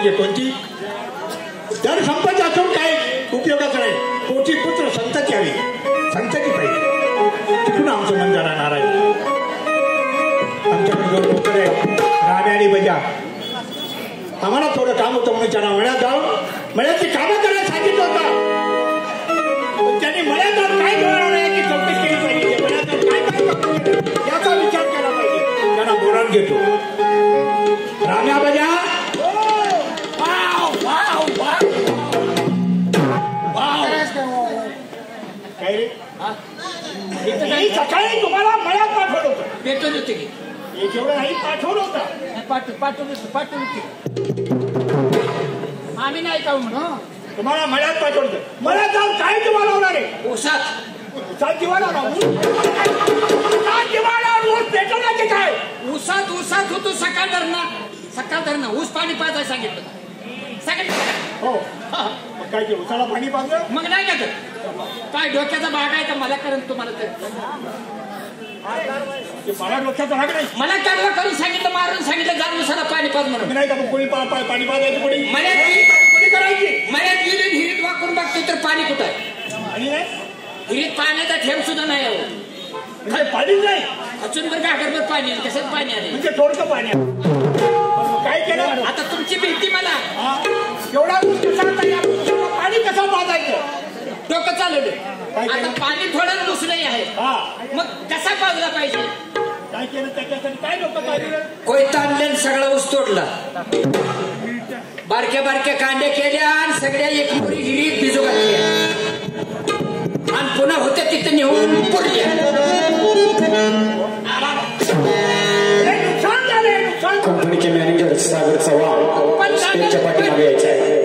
पाहिजे कोणती जर संपत्ती असून काय उपयोगाचं नाही पोटी पुत्र संतती हवी संतती पाहिजे तिथून आमचं मन जरा नाराज आमच्याकडे दोन नोकर आहे रामे आणि बजा आम्हाला थोडं काम होतं म्हणून त्यांना मळ्यात जाऊन मळ्याची कामं करायला सांगितलं होतं त्यांनी मळ्यात जाऊन काय करणार याची चौकशी केली पाहिजे मळ्यात जाऊन काय याचा विचार केला पाहिजे त्यांना बोलावून घेतो राम्या बजा काय रे सकाळी तुम्हाला मळ्यात पाठवलं होतं भेटून होते की जेवढं नाही पाठवलं होतं पाठवून आम्ही नाही का म्हणून तुम्हाला मळ्यात पाठवलं मळ्यात जाऊन काय तुम्हाला होणार आहे उसात जीवाला ऊस पेटवण्याचे काय उसात होतो सकाळ धरणं ऊस पाणी पाजायला सांगितलं हो काय ते उसाला पाणी पाजलं मग नाही का काय डोक्याचा भाग आहे का मला करून तुम्हाला मला डोक्याचा भाग नाही मला काढवा करून सांगितलं मारून सांगितलं जाऊन उसाला पाणी पाज म्हणून नाही का कोणी पाणी पाजायचं कोणी कोणी करायची मळ्यात गेली हिरीत वाकून बघतो तर पाणी कुठं आहे आणि नाही हिरीत पाण्याचा थेंब सुद्धा नाही पाणीच नाही अचूनभर गागरभर पाणी कसं पाणी आले म्हणजे थोडकं पाणी काय केलं आता तुमची भीती मला एवढा पाणी कसं पाजायचं डोकं चालवलं आता पाणी थोडं दुसरंही आहे मग कसा पाजला पाहिजे काय केलं त्याच्यासाठी काय डोकं चालवलं कोयता आणले सगळा ऊस तोडला बारक्या कांड्या केल्या आणि सगळ्या एकमुरी हिरीत भिजू घातल्या आणि पुन्हा होत्या तिथे नेऊन पडल्या नुकसान झाले कंपनीचे मॅनेजर सागर चव्हाण त्यांच्या पाठीमागे यायचे आहे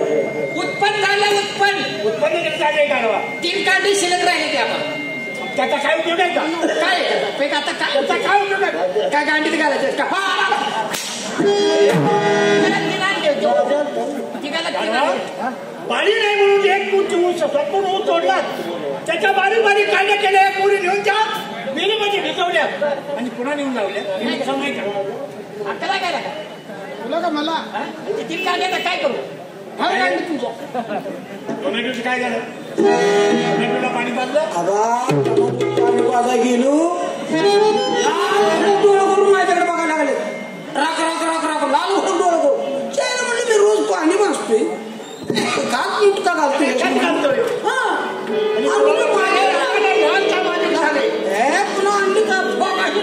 उत्पन्न झालं उत्पन्न झाले गाडवा 3 कांडे शिल्लक राहिले ते आपण त्याचा काय उपयोग आहे का काय आता काय उपयोग आहे काय गांडीत घालायचं का पाणी नाही म्हणून एक ऊस संपूर्ण ऊस तोडला त्याच्या बारीक कांडे केले पुरी घेऊन त्या विहिरीमध्ये भिजवल्या आणि पुन्हा नेऊन लावल्या कसं नाही का आपल्याला काय लागा तुला का मला 3 कांडे काय करू टोमॅटोचं काय झालं टोमॅटोला पाणी पाजलं पाणी पाजा गेलो डोळं करून माझ्याकडे बघायला लागले राख लाल होऊन डोळं करून चेहरा म्हणले मी रोज पाणी पाजतोय घात मुटका घालतोय पुन्हा आणली का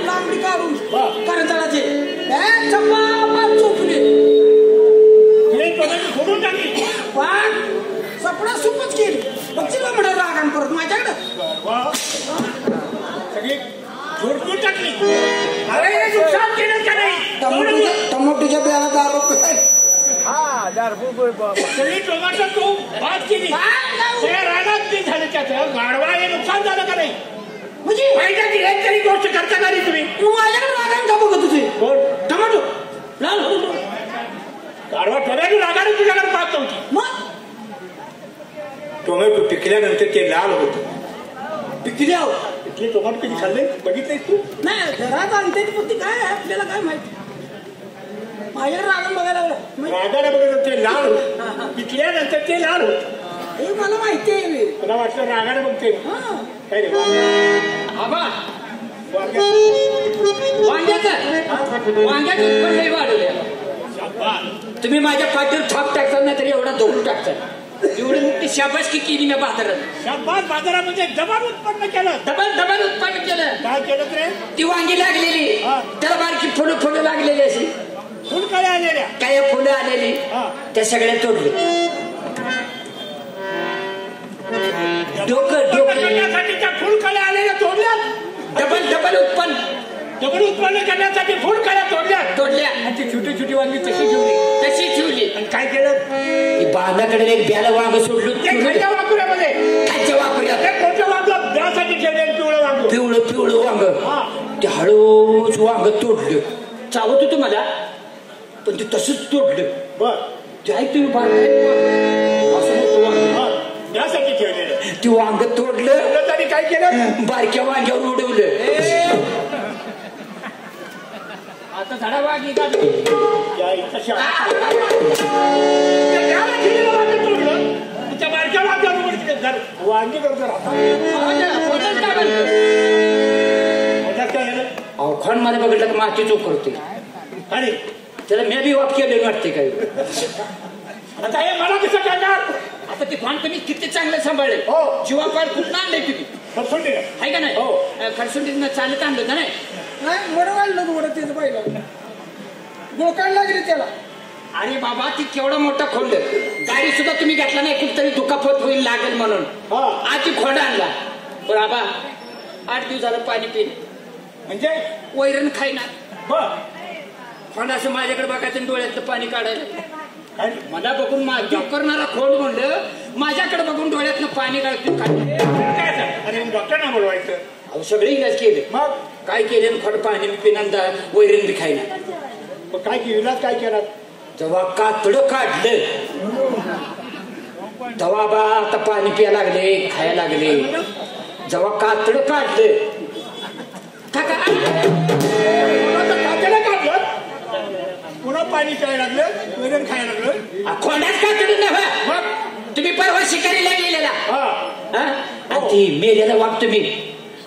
लांबडी काढून करंजाळाचे चोपले सोडून टाकली सपडा सुपच केली मग तिला म्हणा रागान परत माझ्याकडे सगळी झोडपून टाकली अरे नुकसान केलं का नाही टमाटोच्या बियाला 10 रुपये सगळी टोमॅटो तू बाद केली रागात ते झालं त्याचं गाडवा हे नुकसान झालं का नाही म्हणजे माहिती की एक तरी गोष्ट करता का नाही तुम्ही माझ्याकडे रागान का बघत तुझे टमाटो लाल गाडवा टोमॅटो रागाने तुझ्याकडे पाहत नव्हती मग टोमॅटो पिकल्यानंतर ते लाल होतं पिकल्यावर इथले टोमॅटो कधी खाल्ले बघितलेस तू नाही घरात आणते ती काय आहे आपल्याला काय माहिती माझ्याकडे रागान बघायला लागलं रागाने बघत ते लाल होत पिकल्यानंतर ते लाल होत हे मला माहिती आहे तुला वाटलं रागाने बघते काय रे वांग्याचं उत्पन्न वाढवलं तुम्ही माझ्या पाठीवर थाप टाकता ना तरी एवढा धोरून टाकता एवढी मोठी शाबासकी केली मी बाजारात बाजारामध्ये डबल उत्पन्न केलं डबल उत्पन्न केलं काय केलं रे ती वांगी लागलेली त्याला बारकी फुलं लागलेली अशी फुलकळ्या आलेल्या काय फुलं आलेली त्या सगळ्या तोडले करण्यासाठी त्या फुलकळ्या आलेल्या तोडल्या डबल उत्पन्न करण्यासाठी फुलकळ्या तोडल्या आणि ती छोटी वांगी तशी ठेवली आणि काय केलं बांधाकडे एक ब्याला वांग सोडलं खायच्या वाकुऱ्यामध्ये कोणत्या वांग ब्यासाठी ठेवले पिवळं वांग ते हळूच वांग तोडलं चावत होतं मला पण ते तसंच तोडलं बर ते ऐक तुम्ही त्यासाठी ठेवलेलं ते वांग तोडलं आणि काय केलं बारक्या वांग्यावर उडवलं आता झाडा वांगी जर वांगी करतो राहतात काय झालं अहो खोंड मध्ये बघितलं तर माती चोक करते आणि त्याला मी बी वाक्य देऊन वाटते काय आता हे मला कसं करणार आता ते खोंड तुम्ही किती चांगलं सांभाळले हो जीवापाड कुठं आणले तुम्ही फरसुंडी आहे का नाही हो खरसुंडीनं चालत आणलं होतं नाही नाही वडं वाढलं वडं त्याचं पहिलं गोकाळ लागली त्याला अरे बाबा ती केवढा मोठा खोंड गाडी सुद्धा तुम्ही घेतला नाही कुठतरी दुखापत होईल लागेल म्हणून आज ती खोंड आणला पण बाबा 8 दिवस झालं पाणी पिणे म्हणजे वैरण खाईना बर खोंड असं माझ्याकडे बघायचं आणि डोळ्यातलं पाणी काढायला काय मला बघून माझी करणारा खोंड म्हणलं माझ्याकडे बघून डोळ्यातनं पाणी काढतो अरे डॉक्टरना बोलवायचं अहो सगळे इलाज केले मग काय केले खोंड पाणी पिनंदा वैरण बी खाईना मग काय इलाज काय केला जेव्हा कातड काढलं तेव्हा बा आता पाणी प्यायला लागले खायला लागले जेव्हा कातड काढलं कातडं काढलं पुन्हा पाणी प्यायला लागलं वैरण खायला लागलं खोंडाच कातड नव्हे मग तुम्ही परवा शिकारीला गेलेला हा ती मेलेला वाघ तुम्ही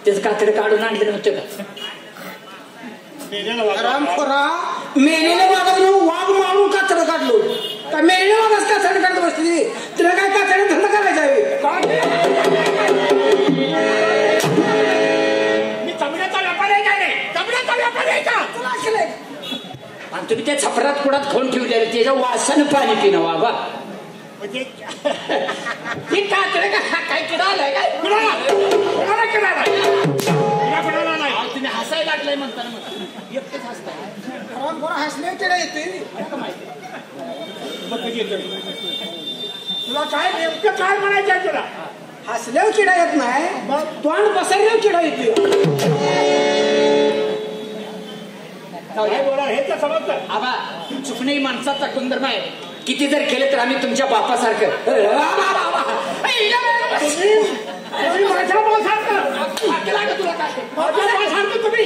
त्याचं कातड काढून आणलं नव्हतं का रामखोरा मेलेल्या वाघानं वाघ मारून कातडं काढलो का मेलेल्या वाघाच कातडं काढत बसली तुला काय कातडं धंदा करायचा मी चमड्याचा व्यापार आहे का नाही चमड्याचा व्यापार आहे का तुला केलंय आणि तुम्ही त्या छपरात कुडात खोंड ठेवले त्याच्या वासानं पाणी पिणं बाबा म्हणजे हे कातड काय किडा आलाय काय कोणाला केला नाही तुम्ही हसायला लागलाय म्हणताना मग एकटेच हसताय रामखोरा हसले केला येते मग कधी येतो तुला काय नेमकं काय म्हणायचं आहे तुला हसल्यावर किडा येत नाही मग तोंड बसरल्यावर किडा येते काय बोला हे तर समजतं आबा चुकणे माणसाचा गुणधर्म आहे किती जर केले तर आम्ही तुमच्या बापासारखं तुम्ही माझ्या बासारखं तुला काय माझ्या बासारखं तुम्ही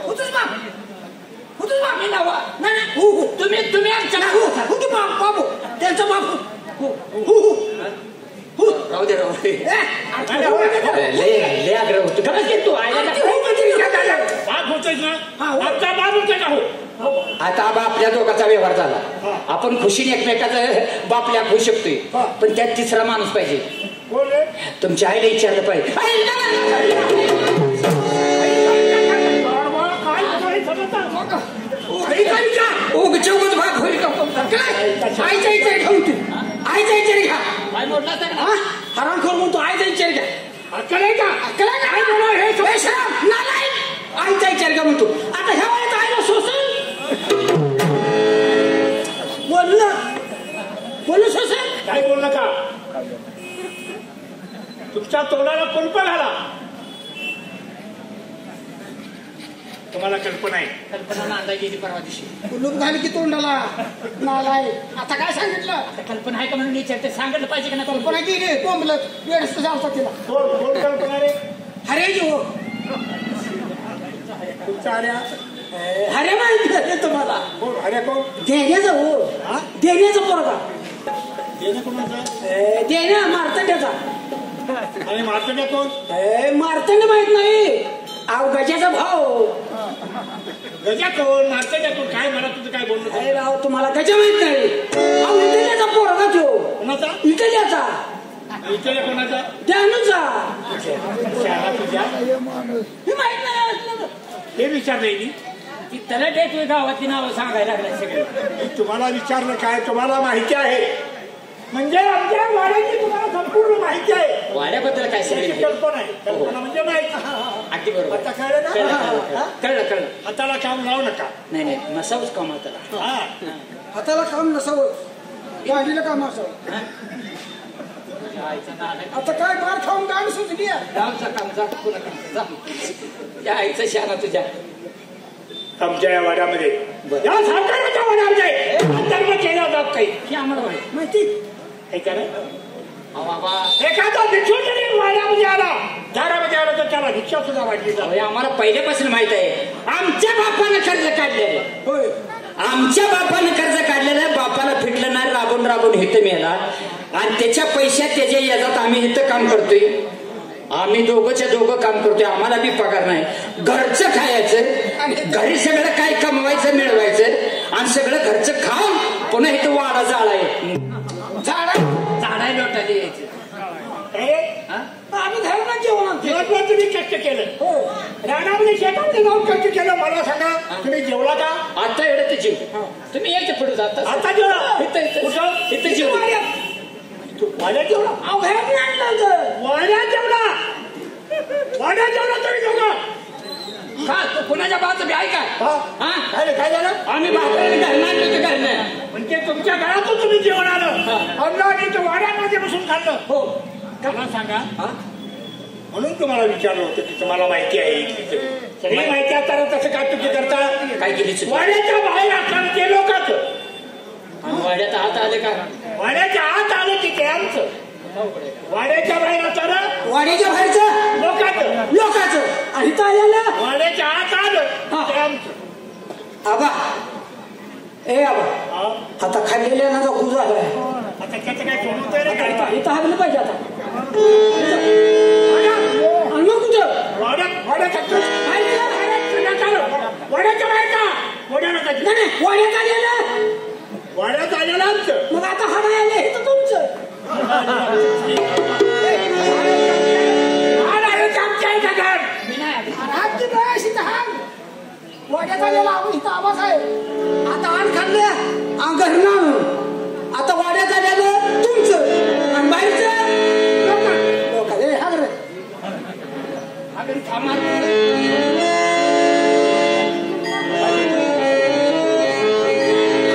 होतच बाप होतच बाप आम्ही नावा नाही तुम्ही आमच्या होतो बाप बाबू त्यांचा बाप राहू दे राहू दे लय आग्रह होतो का तू बाप होतोय ना आमचा बाप होतोय का हो आता आबा आपल्या दोघांचा व्यवहार झाला आपण खुशीने एकमेकाचा बाप लेक होऊ शकतोय पण त्यात तिसरा माणूस पाहिजे कोण रे तुमच्या आईला विचारलं पाहिजे चौघ भाग होईल आईचा विचार घ्या तू आईचा विचार घ्या काय मोठला हरामखोर म्हणतो आईचा विचार घ्या अक्कल आहे का आईचा विचार घ्या म्हणतो आता ह्या वयात आईला सोसल बोलू सोसल काय बोल नका तुमच्या तोंडाला कुलप घाला तुम्हाला कल्पना आहे कल्पना नांदा गेली परवा दिवशी कुलूप घाल की तोंडाला नालाय आता काय सांगितलं कल्पना आहे का म्हणून विचारते सांगितलं पाहिजे का ना कल्पना गेली कोंबलं वेळच झालता तिला कोण कल्पना रे हरे जो तुमच्या आल्या हरे माहिती आहे तुम्हाला कोण अरे कोण देण्याचा हो देण्याचा पोरगा देणं कोणाचं देण्या मार्तंड्याचा आणि मार्तंड्या कोण मार्तंड माहित नाही आव गजाचा भाऊ गजा कोण मार्तंड्या कोण काय मला तुझं काय बोलणं अरे राव तुम्हाला गजा माहित नाही आव इटल्याचा पोरगा तो कोणाचा इटल्याचा इटल्या कोणाचा त्यानुचा तुझ्या हे माहित नाही हे विचारलंय मी ती त्याला देत गावातली नावं सांगायला लागल्या सगळे मी तुम्हाला विचारलं काय तुम्हाला माहिती आहे म्हणजे आमच्या वाड्याची तुम्हाला संपूर्ण माहिती आहे वाड्याबद्दल काय सगळी त्याची कल्पना आहे कल्पना म्हणजे माहिती अगदी बरोबर आता कळलं ना कळलं हाताला काम लावू नका नाही नसावंच काम त्याला हा हाताला काम नसावं गाडीला काम असावं आता काय मार खाऊन गाडी सुचली गावचं काम जा पुन्हा काम जा या आईचं शाना तुझ्या आमच्या या वाड्यामध्ये या सरकारच्या वाड्यामध्ये अंतर्गत केला जात काही हे आम्हाला माहिती हे करा बाबा एखादा भिक्षू जरी वाड्यामध्ये आला दारामध्ये आला तर त्याला भिक्षा सुद्धा वाटली जाते आम्हाला पहिल्यापासून माहित आहे आमच्या बापानं कर्ज काढलेलं होय आमच्या बापानं कर्ज काढलेलं बापाला फिटलं नाही राबून हेत मेला आणि त्याच्या पैशात त्याच्या याच्यात आम्ही इथं काम करतोय. आम्ही दोघंच्या दोघं काम करतोय. आम्हाला बी पगार नाही. घरचं खायचं आणि घरी सगळं काय कमवायचं मिळवायचं आणि सगळं घरचं खाऊन पुन्हा इथं वाडा जाळाय झाडाय लोटायला यायचं. आम्ही घरात जेवण दिवसभर तुम्ही कष्ट केलं. हो रानामध्ये शेतामध्ये जाऊन कष्ट केलं. मला सांगा तुम्ही जेवला का? आता एवढं ते जेव. तुम्ही यायचं पुढे जाता. आता जेवला? इथं जेव. वाड्यात जेवला? वाड्यात जेवला? वाड्यात जेवला तुम्ही दोघं? का तू कुणाच्या बाजू बी आहे का? काय झालं? आम्ही भाकरी घरनं आणलं होतं घरनं. म्हणजे तुमच्या घरातून तुम्ही जेवण आलं अन्न आणि तो वाड्यामध्ये बसून खाल्लं. हो मला सांगा. म्हणून तुम्हाला विचारलं होतं की तुम्हाला माहिती आहे सगळी माहिती असताना तसं काय तुम्ही करता? काय केली? वाड्याच्या बाहेर असताना ते लोकांच. वाड्यात आत आले का? वाड्याच्या आत आलं की ते आमचं. वाड्याच्या बाहेर असताना वाड्याच्या बाहेरचं लोकांचं आणि इथं आलेलं वाड्याच्या आत आलं ते आमचं. आबा ए आबा आता खाल्लेल्या ना गुज झालाय. आता त्याचं काय सोडून तयारी करता? इथं हागलं पाहिजे आता. आणि मग कुठं वाड्याच्या बाहेर का? वाड्यात आलेलं. वाड्यात आलेलं आमचं. मग आता हाडा आले इथं तुमचं. वाड्यात आलेला इथं आवाज आहे. आता आण खाल्लं घरनं आणून. आता वाड्यात आलेलं तुमचं आणि बाहेरचं लोकांचं.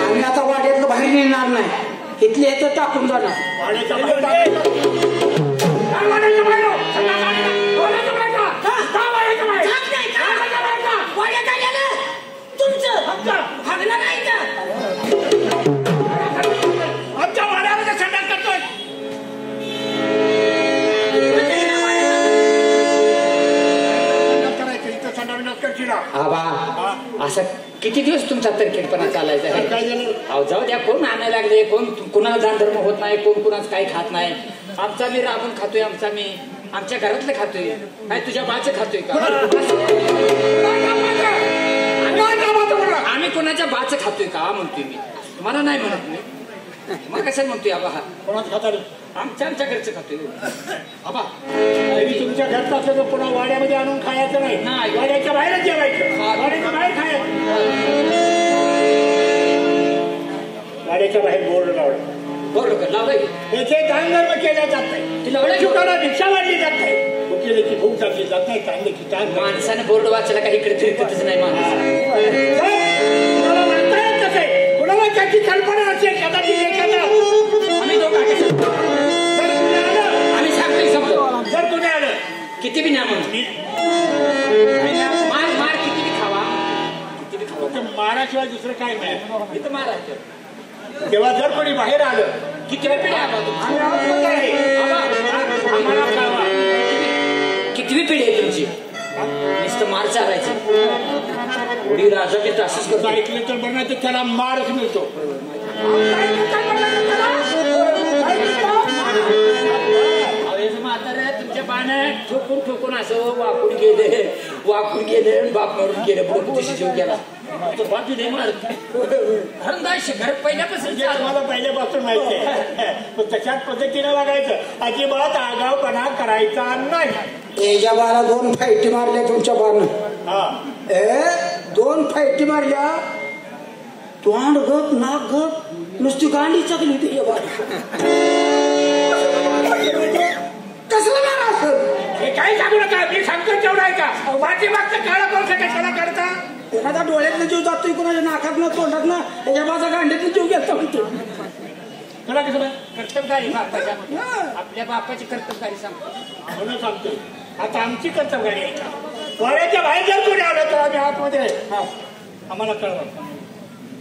आम्ही आता वाड्यातलं बाहेर येणार नाही. इथले याचं टाकून जाणार. वाड्याच्या बाहेर आमच्या वाड्यामध्ये संडास करतोय. करायचं इथं संडास करशील. आबा असं किती दिवस तुमचा तरकीटपणा चालायचा आहे? काय झालं? अहो जाऊ द्या. कोण आणायला लागले. कोण कुणाला दानधर्म होत नाही. कोण कुणाच काही खात नाही. आमचा मी राबून खातोय. आमच्या घरातलं खातोय. काय तुझ्या बाचं खातोय का? आम्ही कोणाच्या बाचं खातोय का म्हणतोय मी. मला नाही म्हणत मी. मग कशाला म्हणतोय आबा? हा कोणाच खाता? आमच्या घरचं खातोय आबा. तुमच्या घरचं असलं तर पुन्हा वाड्यामध्ये आणून खायचं नाही. वाड्याच्या बाहेरच जेवायचं. वाड्याच्या बाहेर खायचं. वाड्याच्या बाहेर बोर्ड लावलं. बरोबर लावलंय. याचे दानधर्म केल्या जात नाही. तिला एवढ्या भिक्षा वाढली जात नाही. की भूक टाकली जात नाही. चांगले की काय माणसाने बोर्ड वाचायला काही इकडे फिरकतच नाही माणूस. कुणाला म्हणता येत नसे. कुणाला त्याची कल्पना असेल कदाचित एखादा आम्ही दोघं आम्ही सांगतोय समजा. जर तुझ्या आलं किती बी नाही म्हणून मार किती बी खावा. किती बी खावा. माराशिवाय दुसरं काय नाही. इथं मारायचं. तेव्हा जर कोणी बाहेर आलं किती वेळ पिढी आबा तुमची? आम्हाला कळवा. कितवी पिढी आहे तुमची? नुसतं मार चालायचं. उडी राजा की असंच करतो. ऐकलं तर बघा तर त्याला मारच मिळतो. तुमच्या पाण्यात ठोकून असं वाकून गेले बाप मारून गेले. पुढे तुझी जीव गेला. बाजू दे मार. घर पहिल्यापासून मला पहिल्यापासून माहिती आहे. तशाच पद्धतीने वागायचं. अजिबात आगाऊपणा करायचा नाही. याच्या बाला 2 फाईटी मारल्या तुमच्या बारनं. 2 फाईटी मारल्या. तोंड गप नाक गप नुसती गांडी चकली होती. कसलं मारा असं हे काही सांगू नका. मी सांगतो तेवढं आहे का? पाठीमागचं काळा पावसा कशाला काढता? एखादा डोळ्यातनं जीव जातोय. कोणाच्या नाकातनं तोंडातनं त्याच्या माझा गांडीतनं जीव घेतो म्हणतो. तुला कसं कर्तव्यकारी आपल्या बापाची कर्तव्यकारी सांगतो म्हणून सांगतो. आता आमची कर्तव्यकारी आहे का? वाड्याच्या बाहेर जर कोणी आलं तर आम्ही आतमध्ये आम्हाला कळवा.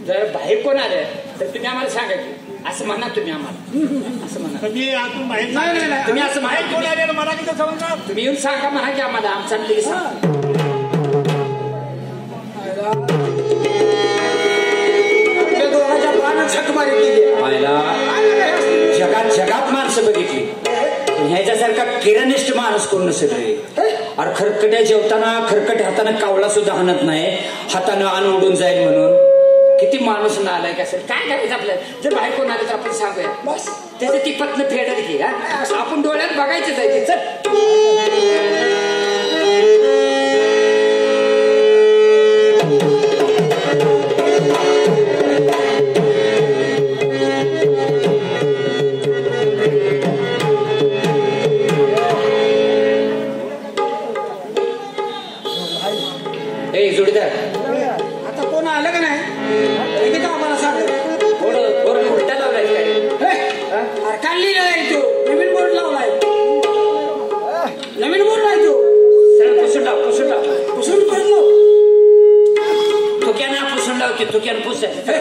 जर बाहेर कोण आलं तर तुम्ही आम्हाला सांगा की असं म्हणा. तुम्ही आम्हाला असं म्हणा. मी आतून बाहेर नाही. तुम्ही असं बाहेर कोण आलेलं मला किती समजणार? तुम्ही येऊन सांगा म्हणा की आम्हाला आमचा लगेच सांगा. दोघांच्या बाण छक मारी केली. जगात ह्याच्यासारखा किरणिष्ठ माणूस कोण नसेल रे. अरे खरकट्या जेवताना खरकट हाताने कावळा सुद्धा हाणत नाही, हातानं अन्न उडून जाईल म्हणून. किती माणूस नालायक असेल. काय करायचं आपल्याला? जर बाहेर कोण आलं तर आपण सांगूया बस. त्याचं ती पत्न फेडत घे. आपण डोळ्यात बघायचंच आहे. चल जोडीदार. आता कोण आलं का नाही का आम्हाला सांग. बोर्ड उलटा लावलाय काय? काय लिहिलाय तो? नवीन बोर्ड लावलाय. नवीन बोर्ड आहे तो. सर पुसून लाव, पुसून लाव, पुसून पडलो. थुक्यानं पुसून लाव की थुक्यानं पुसायचं.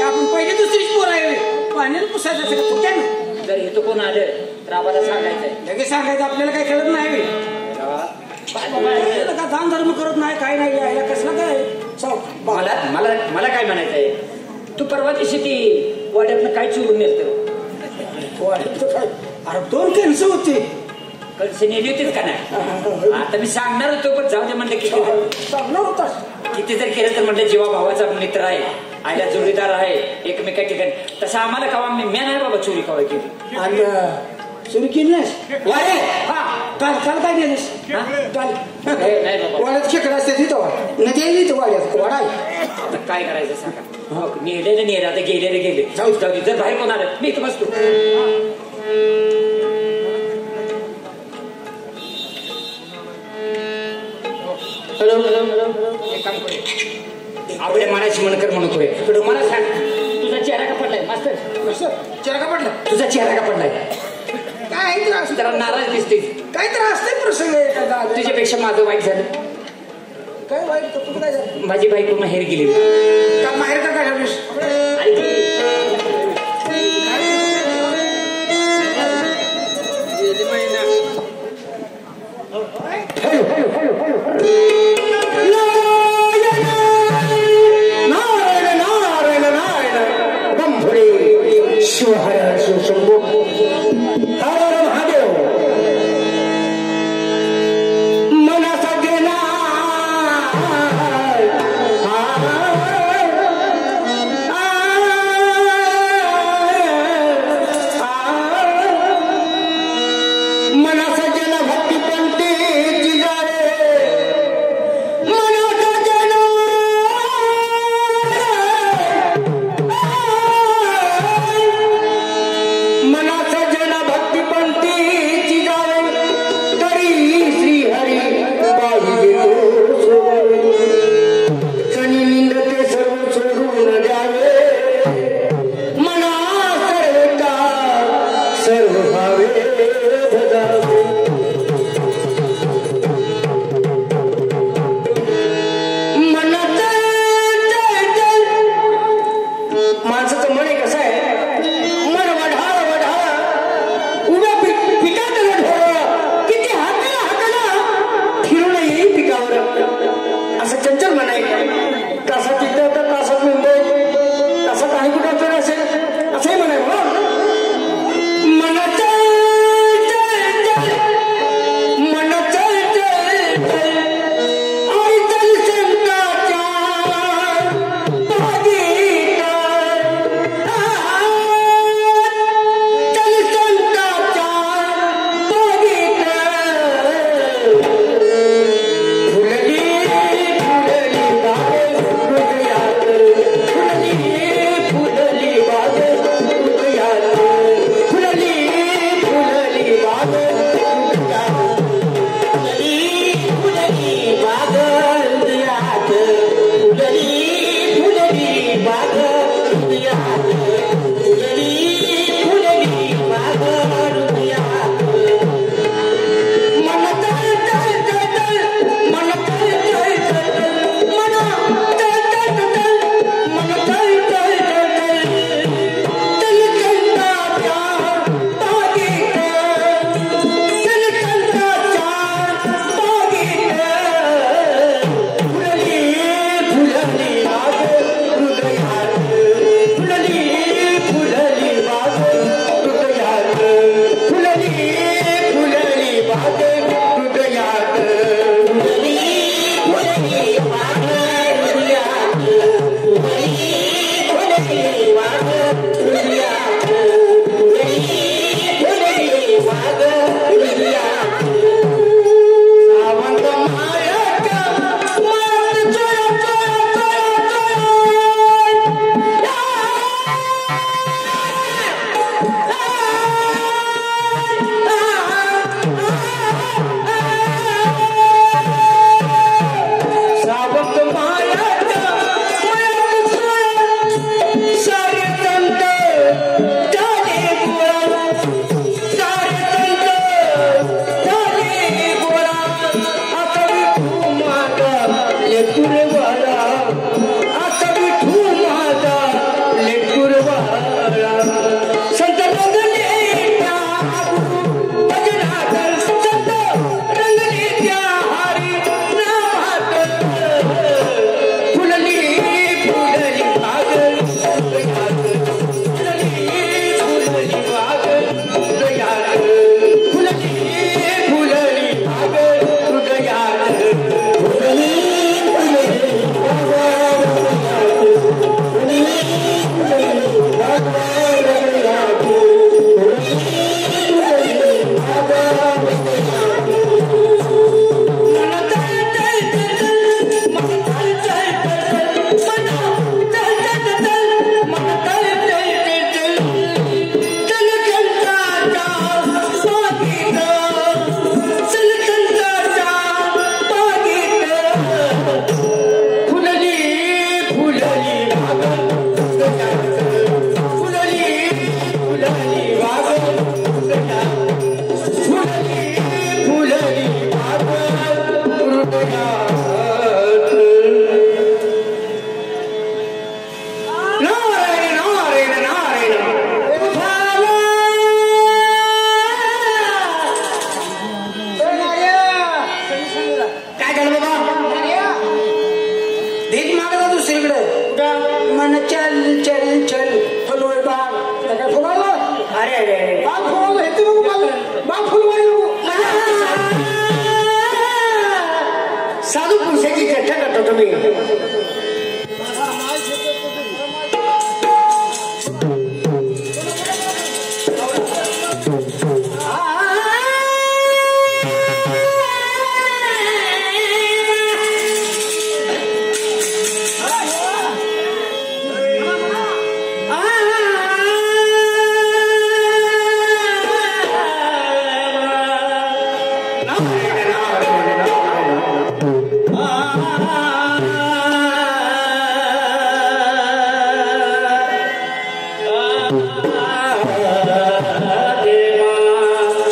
आपण पहिले दुसरीच पोर आहे पाण्याला पुसायचं असं थुक्यानं. जर इथं कोण आलं तर आम्हाला सांगायचंय. लगेच सांगायचं आपल्याला काही कळत नाही. दान धर्म करत नाही काय नाही यायला कसलं काय. मला काय म्हणायचंय, तू परवा दिवशी ती वाड्यातनं काय चुरून नेलत? अरे 2 कणसं होती. कणसं नेली होतीच का नाही? आता मी सांगणार होतो पण जाऊ दे म्हणलं. सांगणार होता किती जर केलं तर म्हणलं जीवा भावाचा मित्र आहे, आयला जोडीदार आहे एकमेका ठिकाणी. तसं आम्हाला कवा मी नाही बाबा चोरी कवा केली. आणि चोरी केली नाहीस? वाडे काल काल काय केलीस? काल वाड्यात खेकडा असते तिथं नदी आहे तिथं वाड्यात वाडा आहे. आता काय करायचं सांगा. नेलेले नेर आता गेलेले गेले. जाऊ जाऊ दे. जर बाहेर कोण आलं मी इथं बसतो. Hello hello hello. एक काम करू, आपल्या मनाची मनकर म्हणतोय. इकडं मला सांग, तुझा चेहरा का पडलाय मास्तर? चेहरा का पडला? तुझा चेहरा का पडलाय? काय त्रास? जरा नाराज दिसते. काय त्रास नाही प्रसंग एखादा. तुझ्यापेक्षा माझं वाईट झालं. काय वाईट? तुझं काय झालं? माझी बायको माहेर गेली. का माहेर का काय झालीस? शिवहर शिवशंभू हर महादेव. मनाचा गेला मनाचा गेला भक्ती पंते जिजारे. मनाचा गेला मनाचा गेला भक्ती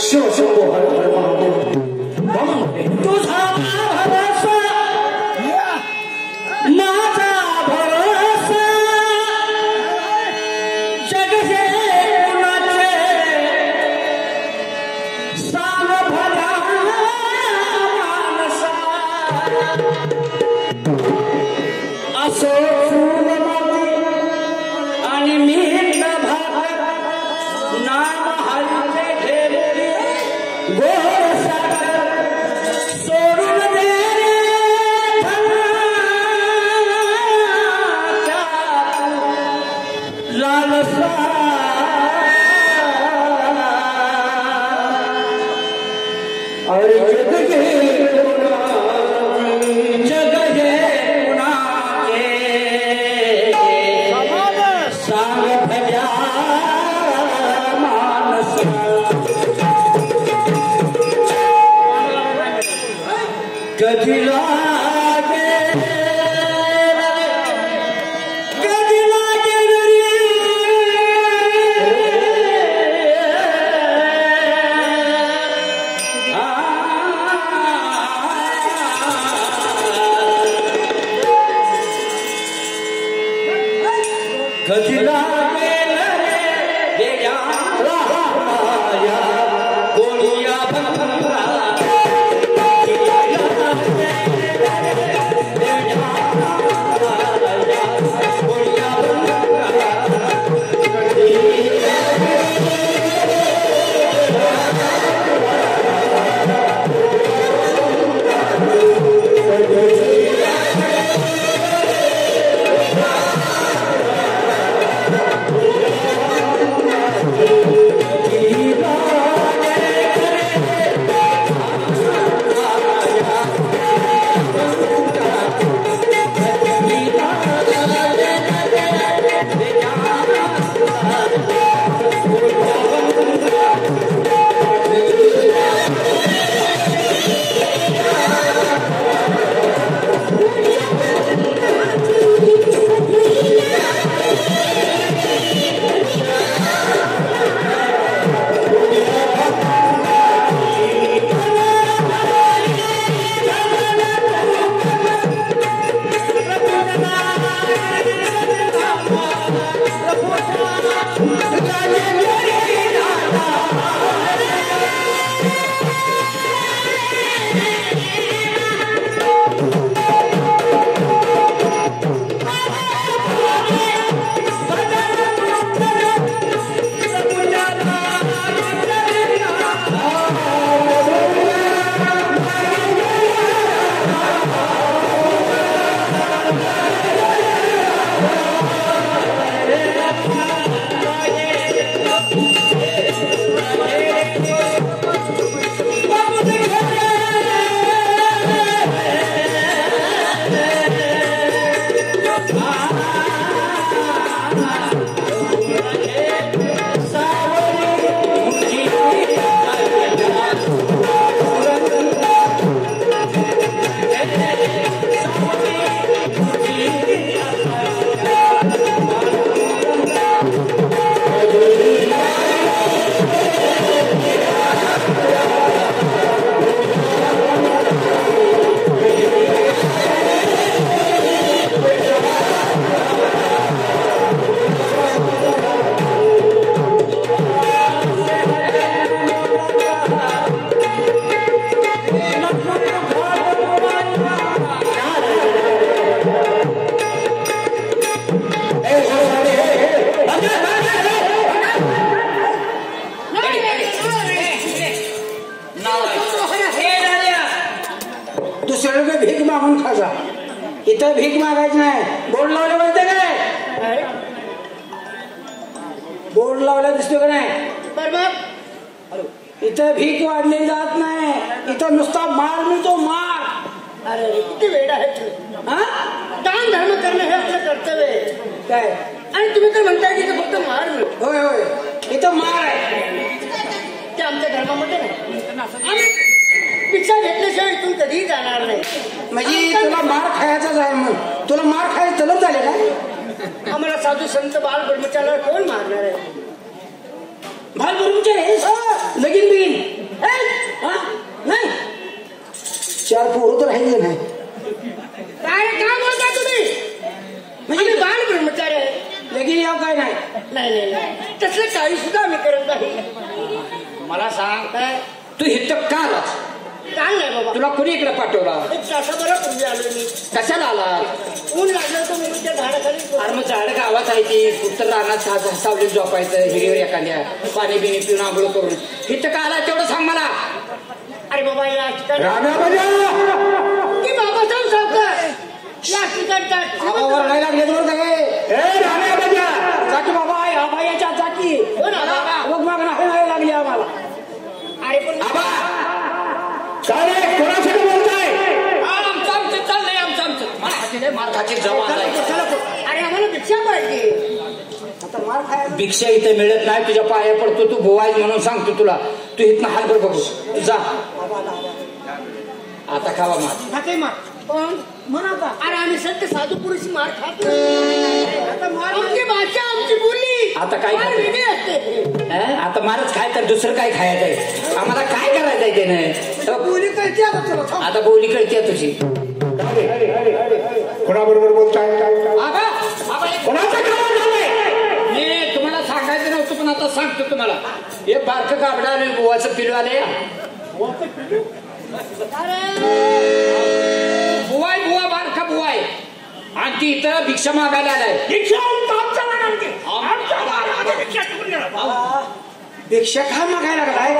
शिव शंभो हर हर महादेव तुझा भरोसा माझा भरोसा जग हे कुणाचे सांग भला मानसा असो आणि मीठ भाकर नाम हलते ठेवली गोड साखर सोडून दे लालसा और जग हे कुणाचे सांग भल्या मानसा कधी लागे कधी लागेल रे राया कोणिया भंगरा दुसऱ्याकडे भीक मागून खाजा. इथं भीक मागायची नाही. बोर्ड लावलं म्हणते काय? बोर्ड लावला दिसतो का नाही? इथं भीक वाढली जात नाही. इथं नुसता मार मिळतो, मार. अरे किती वेळ आहे तुम्ही. दान धर्म करणं हे आपलं कर्तव्य आहे. काय? आणि तुम्ही तर म्हणताय की इथं फक्त मार मिळतो. होय होय, इथं मार आहे. ते आमच्या धर्मामध्ये नाही. भिक्षा घेतल्याशिवाय इथून कधीही जाणार नाही. म्हणजे तुला मार खायचाच आहे. मग तुला मार खायचं तलब झाले काय? आम्हाला साधू संत बाल ब्रह्मचार्याला कोण मारणार आहे? पक्के आहेस लगीन बिगीन नाही 4 पोरं तर राहिले नाही काय बोलता तुम्ही म्हणजे बाल ब्रह्मचारी आहे लगीन याव काय नाही नाही तसलं काही सुद्धा आम्ही करत नाही मला सांग तू इथं का आलास काय नाही बाबा तुला कोणी इकडे पाठवला 1 तासाभरात पूर्वी आलो मी कशाला आला ऊन लागलं तर मी त्या झाडाखाली अरे मग झाड गावात आहे ती कुठं रानात सावलीत झोपायचं हिरीवर एखाद्या पाणी बिणी पिऊन आंघोळ करून इथं का आला तेवढं सांग मला अरे बाबा या ठिकाणी राम्या की बाबासाहेब सावकार या ठिकाणचा आबावर नाही लागले बरं काय राम्या बजा चाकी बाबा या बायाच्या चाकी हो ना बाबा मग नाही लागली आम्हाला अरे पण काय रे कोणासाठी बोलताय आमचं चाललंय आमचं मार खाची जवळ अरे आम्हाला भिक्षा पाहिजे आता मार खायला भिक्षा इथे मिळत नाही तुझ्या पाया पडतो तू भोवाय म्हणून सांगतो तुला तू इथनं हालभर बघू जा आता खावा मार खाते मार पण म्हणा का अरे आम्ही सत्य साधू पुरुष मार खात नाही. आता मार आमची भाषा आमची बोली आता काय फार खाते? वेगळी असते आता मारच खाय तर दुसरं काय खायचं आहे आम्हाला काय करायचंय त्याने बोली कळते आता तुला आता बोली कळते तुझी कोणाबरोबर बोलताय कोणाचं काम झालंय मी तुम्हाला सांगायचं नव्हतं पण आता सांगतो तुम्हाला हे बारकं कापडा आले गोवाचं पिलू आले बुवाय बुवा बारका बुवाय आणि ती इथं भिक्षा मागायला आलाय भिक्षा खा मागायला लागलाय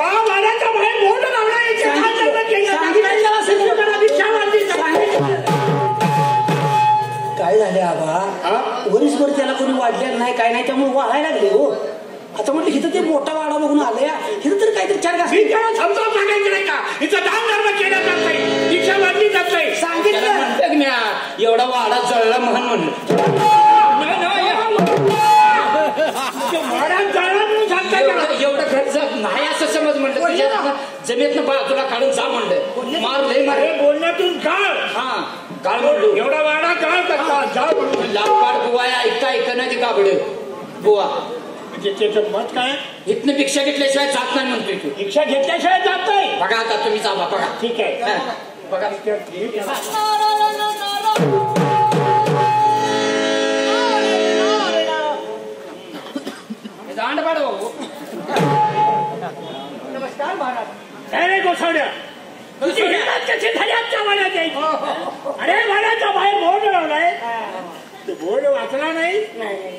काय झाले आबा वरीसभर त्याला कोणी वाढलेलं नाही काय नाही त्यामुळे वाढायला लागले हो आता म्हटलं इथं ते मोठा वाडा बघून आले इथं तर काहीतरी 4 घास समजावून सांगायचं नाही का इथं दान धर्म केला जात नाही दीक्षा वाढली जात नाही सांगितलं म्हणतं की म्या, एवढा वाडा जळला म्हणून म्हणलं महाराज जाळा म्हणून सांगताय का? एवढं खर्च नाही असं समज म्हणलं तुझ्या जमीतनं बाजूला काढून जा म्हणलं मार लय मार हे बोलण्यातून काळ हा काळ म्हणलो एवढा वाडा काळ करतात जाळ म्हणून लापाड बुवा ऐका नाही ते काबड बुवा म्हणजे त्याचं मत काय इथनं भिक्षा घेतल्याशिवाय जात नाही म्हणतोय तू रिक्षा घेतल्याशिवाय जात नाही बघा आता तुम्ही जा बघा ठीक आहे हा, बघा दांड पाड भाऊ नमस्कार महाराज काय रे गोसावड्या तुझी हिंमत कशी झाली आमच्या वाड्यात यायची? अरे वाड्याच्या बाहेर बोर्ड लावलाय ते बोर्ड वाचला नाही नाही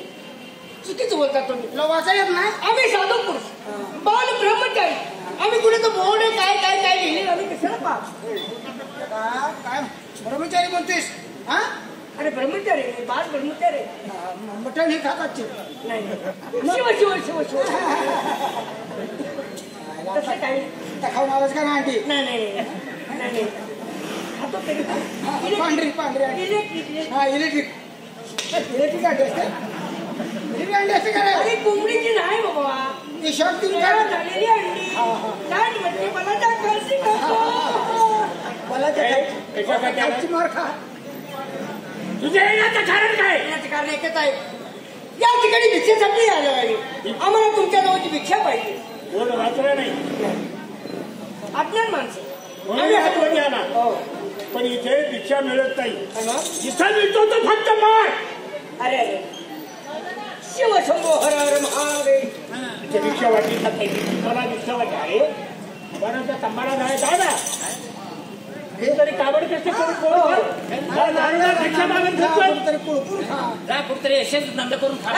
चुकीचं बोलता तुम्ही तुला वाचायला येत नाही आम्ही साधू पुरुष बाल ब्रह्मचारी आम्ही कुठे तर बोर्ड काय काय काय लिहिले आम्ही कशाला पाहतो काय ब्रह्मचारी म्हणतेस हा अरे ब्रह्मचारी बाल ब्रह्मचारी मटण हे खातात नाही शिव शिव शिव शिव तसं काही खाऊन आवाज का नाही नाही खातो तरी पांढरी इलेक्ट्रिक हा इलेक्ट्रिक इलेक्ट्रिक अंडी असते का अरे कोंबडीची नाही बाबा झालेली अंडी काय म्हणजे मला त्या खर्ची मला मार खा तुझ्या येण्याचं कारण काय याचं कारण एकच आहे या ठिकाणी भिक्षेसाठी आलो आहे आम्हाला तुमच्या जवळची भिक्षा पाहिजे बोर्ड वाचला नाही अज्ञान माणसं म्हणून हातवणी आला पण इथे भिक्षा मिळत नाही जिथं मिळतो तो फक्त मार अरे अरे शिव शंभो हर हर महादेव इथे भिक्षा वाटली जात नाही मला भिक्षा वाटली आहे बरं तंबाला जायचं ना हे तरी काबड कसे भिक्षा मागत घेतोय जा कुठतरी यशच धंदा करून खा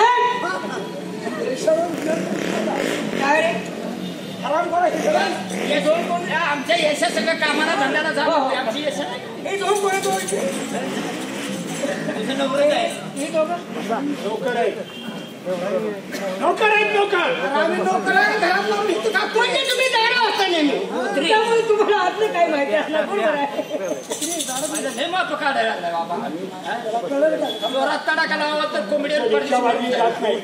काय रे आराम करा हे दोन कोण आमच्या यश सगळं कामाला धंद्याला जा आमची यश हे दोन कोण तुझं नवरच आहे हे दोघं नोकर आहे नोकर आहेत नोकर आम्ही नोकर आहे घरात लावून भिक्त खातो म्हणजे तुम्ही दारा असता नेहमी त्यामुळे तुम्हाला आतलं काय माहिती असणार बरोबर आहे हे महत्व काढायला लागलाय बाबा जोरात तडाखा लावा तर कोंबडीवर भिक्षा वाटली जात नाही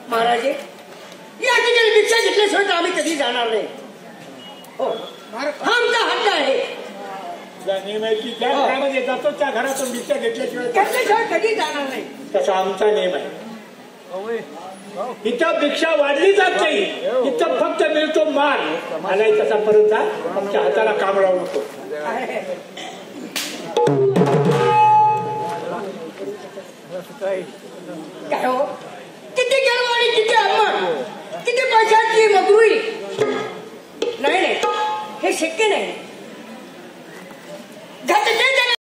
महाराज या ठिकाणी भिक्षा घेतल्याशिवाय तर आम्ही कधी जाणार नाही हो हा आमचा हक्क आहे नियम आहे की ज्या घरामध्ये जातो त्या घरातून भिक्षा घेतल्याशिवाय घेतल्याशिवाय कधी जाणार नाही तसा आमचा नियम आहे इथं भिक्षा वाढली जात नाही, इथं फक्त मिळतो मार. आलाय तसा परत जा, आमच्या हाताला काम लावू नको. काय हो, किती गर्व आणि किती अभिमान, किती पैशाची मगरुई. नाही नाही, हे शक्य नाही. घात